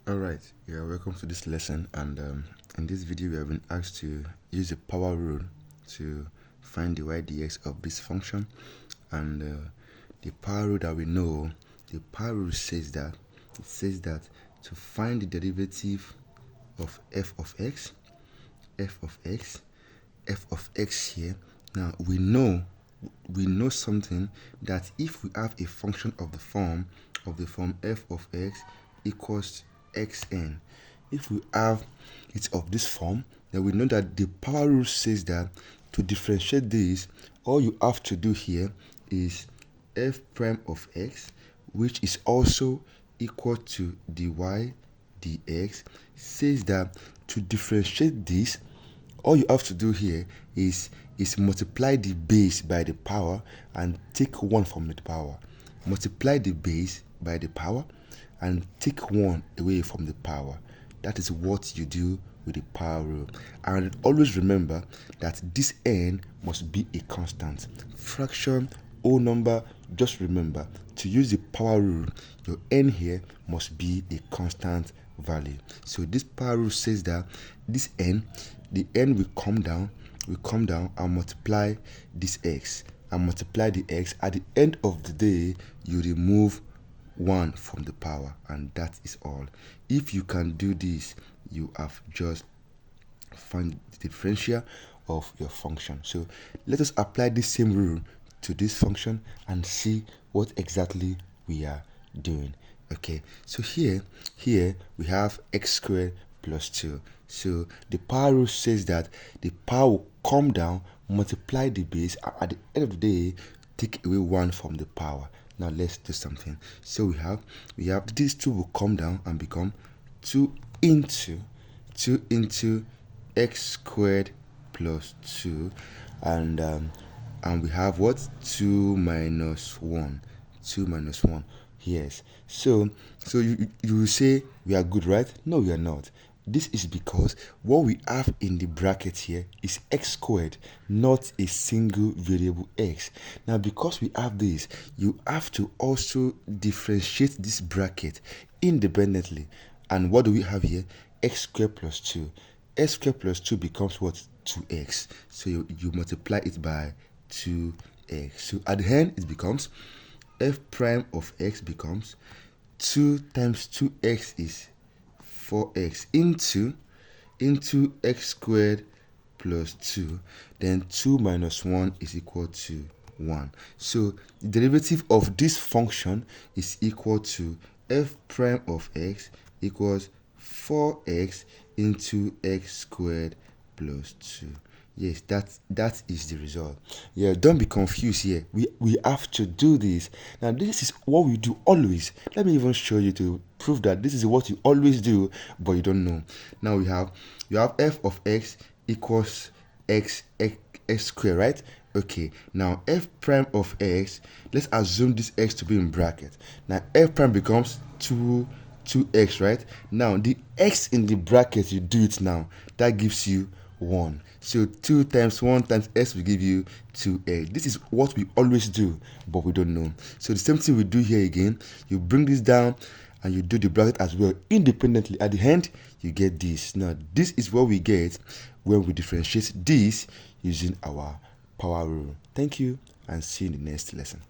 Alright, welcome to this lesson, and in this video we have been asked to use the power rule to find the y dx of this function. And the power rule that we know, the power rule says that to find the derivative of f of x here. Now we know something, that if we have a function of the form f of x equals xn, if we have it of this form, then we know that the power rule says that to differentiate this, all you have to do here is f prime of x, which is also equal to dy dx, says that to differentiate this, all you have to do here is multiply the base by the power and take 1 from the power. Multiply the base by the power and take 1 away from the power. That is what you do with the power rule. And always remember that this n must be a constant. Fraction, whole number, just remember to use the power rule, your n here must be a constant value. So this power rule says that this n, the n will come down and multiply this x and multiply the x. At the end of the day, you remove 1 from the power, and that is all. If you can do this, you have just found the differential of your function. So let us apply this same rule to this function and see what exactly we are doing. Okay, so here we have x squared plus 2. So the power rule says that the power will come down, multiply the base, and at the end of the day, take away 1 from the power. Now let's do something. So we have these 2 will come down and become 2 into x squared plus 2, and we have what? 2 minus 1. Yes. So you will say we are good, right? No, we are not. This is because what we have in the bracket here is x squared, not a single variable x. Now, because we have this, you have to also differentiate this bracket independently. And what do we have here? X squared plus 2. X squared plus 2 becomes what? 2x. So you multiply it by 2x. So at the end, it becomes f prime of x becomes 2 times 2x is 4x into x squared plus 2, then 2 minus 1 is equal to 1. So the derivative of this function is equal to f prime of x equals 4x into x squared plus 2. Yes, that is the result. Yeah, don't be confused here. We have to do this. Now, this is what we do always. Let me even show you to prove that this is what you always do, but you don't know. Now you have f of x equals x squared, right? Okay. Now f prime of x, let's assume this x to be in bracket. Now f prime becomes 2x, right? Now the x in the bracket, you do it now. That gives you 1. So 2 times 1 times x will give you 2x. This is what we always do, but we don't know. So the same thing we do here again. You bring this down and you do the bracket as well independently. At the end, you get this. Now, this is what we get when we differentiate this using our power rule. Thank you, and see you in the next lesson.